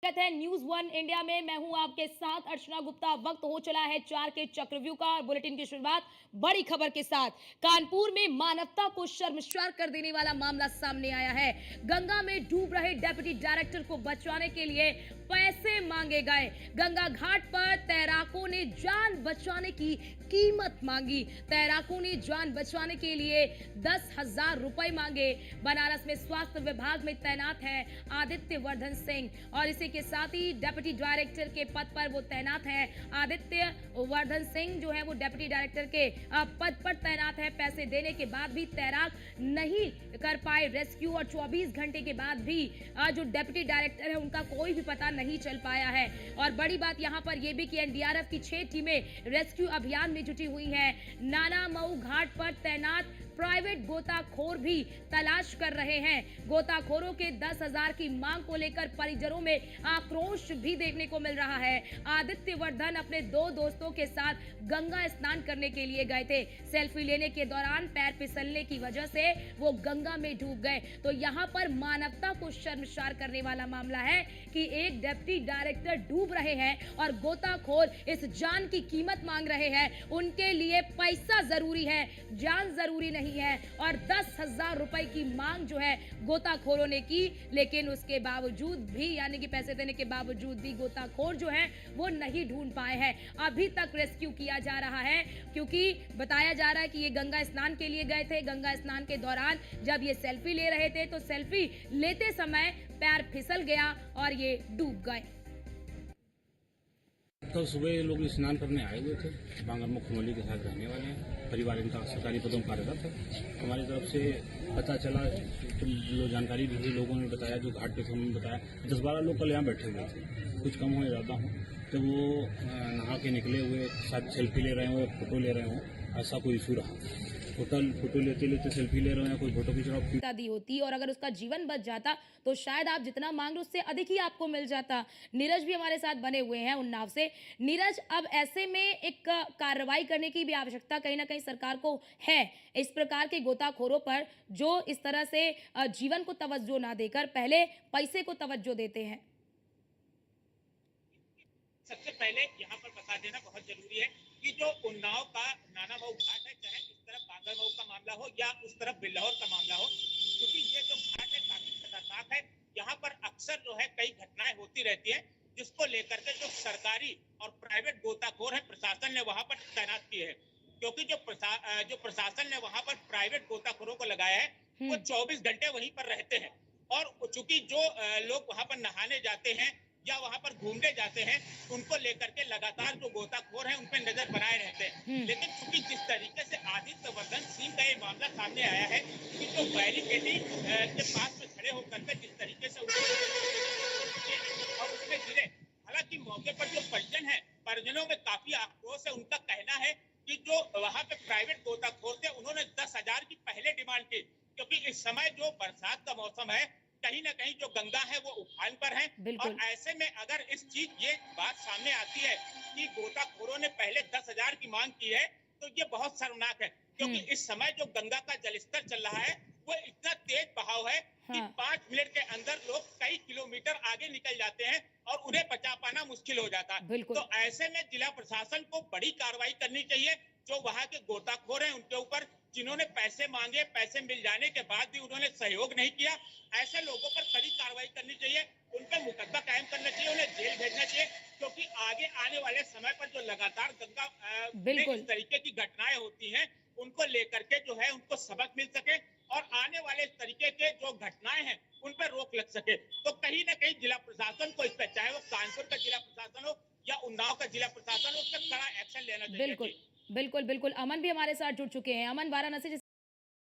स्वागत है news one India में। मैं हूं आपके साथ अर्चना गुप्ता। वक्त हो चला है 4 के चक्रव्यूह का और बुलेटिन की शुरुआत बड़ी खबर के साथ। कानपुर में मानवता को शर्मसार कर देने वाला मामला सामने आया है। गंगा में डूब रहे डेप्यूटी डायरेक्टर को बचाने के लिए पैसे मांगे गए। गंगा घाट पर तैराकों ने जान बचाने की कीमत मांगी। तैराकों ने जान बचाने के लिए 10,000 रुपए मांगे। बनारस में स्वास्थ्य विभाग में तैनात है आदित्य वर्धन सिंह और इसी के साथ ही डेप्यूटी डायरेक्टर के पद पर वो तैनात है। आदित्य वर्धन सिंह जो है वो डेप्यूटी डायरेक्टर के पद पर तैनात है। पैसे देने के बाद भी तैराक नहीं कर पाए रेस्क्यू और 24 घंटे के बाद भी जो डेप्यूटी डायरेक्टर है उनका कोई भी पता नहीं चल पाया है। और बड़ी बात यहाँ पर यह भी कि एनडीआरएफ की 6 टीमें रेस्क्यू अभियान में जुटी हुई हैं। नाना मऊ घाट पर तैनात प्राइवेट गोताखोर भी तलाश कर रहे हैं। गोताखोरों के 10,000 की मांग को लेकर परिजनों में आक्रोश भी देखने को मिल रहा है। आदित्य वर्धन अपने 2 दोस्तों के साथ गंगा स्नान करने के लिए गए थे। सेल्फी लेने के दौरान पैर फिसलने की वजह से वो गंगा में डूब गए। तो यहाँ पर मानवता को शर्मसार करने वाला मामला है कि एक डेप्यूटी डायरेक्टर डूब रहे हैं और गोताखोर इस जान की कीमत मांग रहे हैं। उनके लिए पैसा जरूरी है, जान जरूरी नहीं है। और 10,000 रुपए की मांग जो है गोताखोरों ने की, लेकिन उसके बावजूद भी यानी कि पैसे देने के बावजूद भी गोताखोर जो है वो नहीं ढूंढ पाए हैं। अभी तक रेस्क्यू किया जा रहा है क्योंकि बताया जा रहा है कि ये गंगा स्नान के लिए गए थे। गंगा स्नान के दौरान जब ये सेल्फी ले रहे थे तो सेल्फी लेते समय पैर फिसल गया और ये डूब गए। कल सुबह ये लोग स्नान करने आए हुए थे। बांगर मुख्यमंत्री के साथ रहने वाले हैं। परिवार इनका सरकारी पदों में कार्यरत है। हमारी तरफ से पता चला तो जो जानकारी भी हुई लोगों ने बताया, जो घाट पे थे उन्होंने बताया 10-12 लोग कल यहाँ बैठे हुए थे। कुछ कम हो जाता हूँ तो वो नहा के निकले हुए शायद सेल्फी ले रहे हों या फोटो ले रहे हों, ऐसा कोई इशू रहा। फोटो लेते लेते सेल्फी ले रहे हैं, कोई फोटो खींच रहा दी होती और अगर उसका जीवन बच जाता तो शायद आप जितना मांग रहे उससे अधिक ही आपको मिल जाता। नीरज भी हमारे साथ बने हुए हैं उन्नाव से। नीरज, अब ऐसे में एक कार्रवाई करने की भी आवश्यकता कहीं ना कहीं सरकार को है इस प्रकार के गोताखोरों पर जो इस तरह से जीवन को तवज्जो ना देकर पहले पैसे को तवज्जो देते हैं। सबसे पहले यहाँ पर बता देना बहुत जरूरी है कि जो उन्नाव का नाना मऊ घाट है, चाहे इस तरफ बांगर मऊ का मामला हो या उस तरफ बिल्लौर का मामला हो, क्योंकि ये जो घाट है काफी खतरनाक है। यहाँ पर अक्सर जो है कई घटनाएं होती रहती है, जिसको लेकर के जो सरकारी और प्राइवेट गोताखोर है प्रशासन ने वहां पर तैनात किए हैं। क्योंकि जो प्रशासन ने वहां पर प्राइवेट गोताखोरों को लगाया है वो 24 घंटे वहीं पर रहते हैं। और चूंकि जो लोग वहां पर नहाने जाते हैं या वहां पर घूमने जाते हैं उनको लेकर के लगातार जो गोताखोर हैं उन पर नजर बनाए रहते हैं। लेकिन चूंकि जिस तरीके से आदित्य वर्धन सिंह का ये मामला सामने आया है कि जो बैरिकेडिंग के पास में खड़े होकर के जिस तरीके से और उसमें गिरे, हालांकि मौके पर जो परिजनों में काफी आक्रोश है। उनका कहना है कि जो वहां पे प्राइवेट गोताखोर थे उन्होंने 10,000 की पहले डिमांड की, क्योंकि इस समय जो बरसात का मौसम है कहीं ना कहीं जो गंगा है वो उफान पर है। और ऐसे में अगर ये बात सामने आती है कि गोताखोरों ने पहले 10,000 की मांग की है तो ये बहुत शर्मनाक है। क्योंकि इस समय जो गंगा का जलस्तर चल रहा है वो इतना तेज बहाव है कि 5 मिनट के अंदर लोग कई किलोमीटर आगे निकल जाते हैं और उन्हें बचा पाना मुश्किल हो जाता है। तो ऐसे में जिला प्रशासन को बड़ी कार्रवाई करनी चाहिए। जो वहां के गोताखोर हैं उनके ऊपर, जिन्होंने पैसे मांगे, पैसे मिल जाने के बाद भी उन्होंने सहयोग नहीं किया, ऐसे लोगों पर कड़ी कार्रवाई करनी चाहिए। उन पर मुकदमा कायम करना चाहिए, उन्हें जेल भेजना चाहिए। क्योंकि आगे आने वाले समय पर जो लगातार गंगा में इस तरीके की घटनाएं होती हैं उनको लेकर के जो है उनको सबक मिल सके और आने वाले इस तरीके के जो घटनाएं हैं उन पर रोक लग सके। तो कहीं ना कहीं जिला प्रशासन को इस पर, चाहे वो कानपुर का जिला प्रशासन हो या उन्नाव का जिला प्रशासन हो, उस पर कड़ा एक्शन लेना चाहिए। बिल्कुल बिल्कुल बिल्कुल। अमन भी हमारे साथ जुड़ चुके हैं। अमन, वाराणसी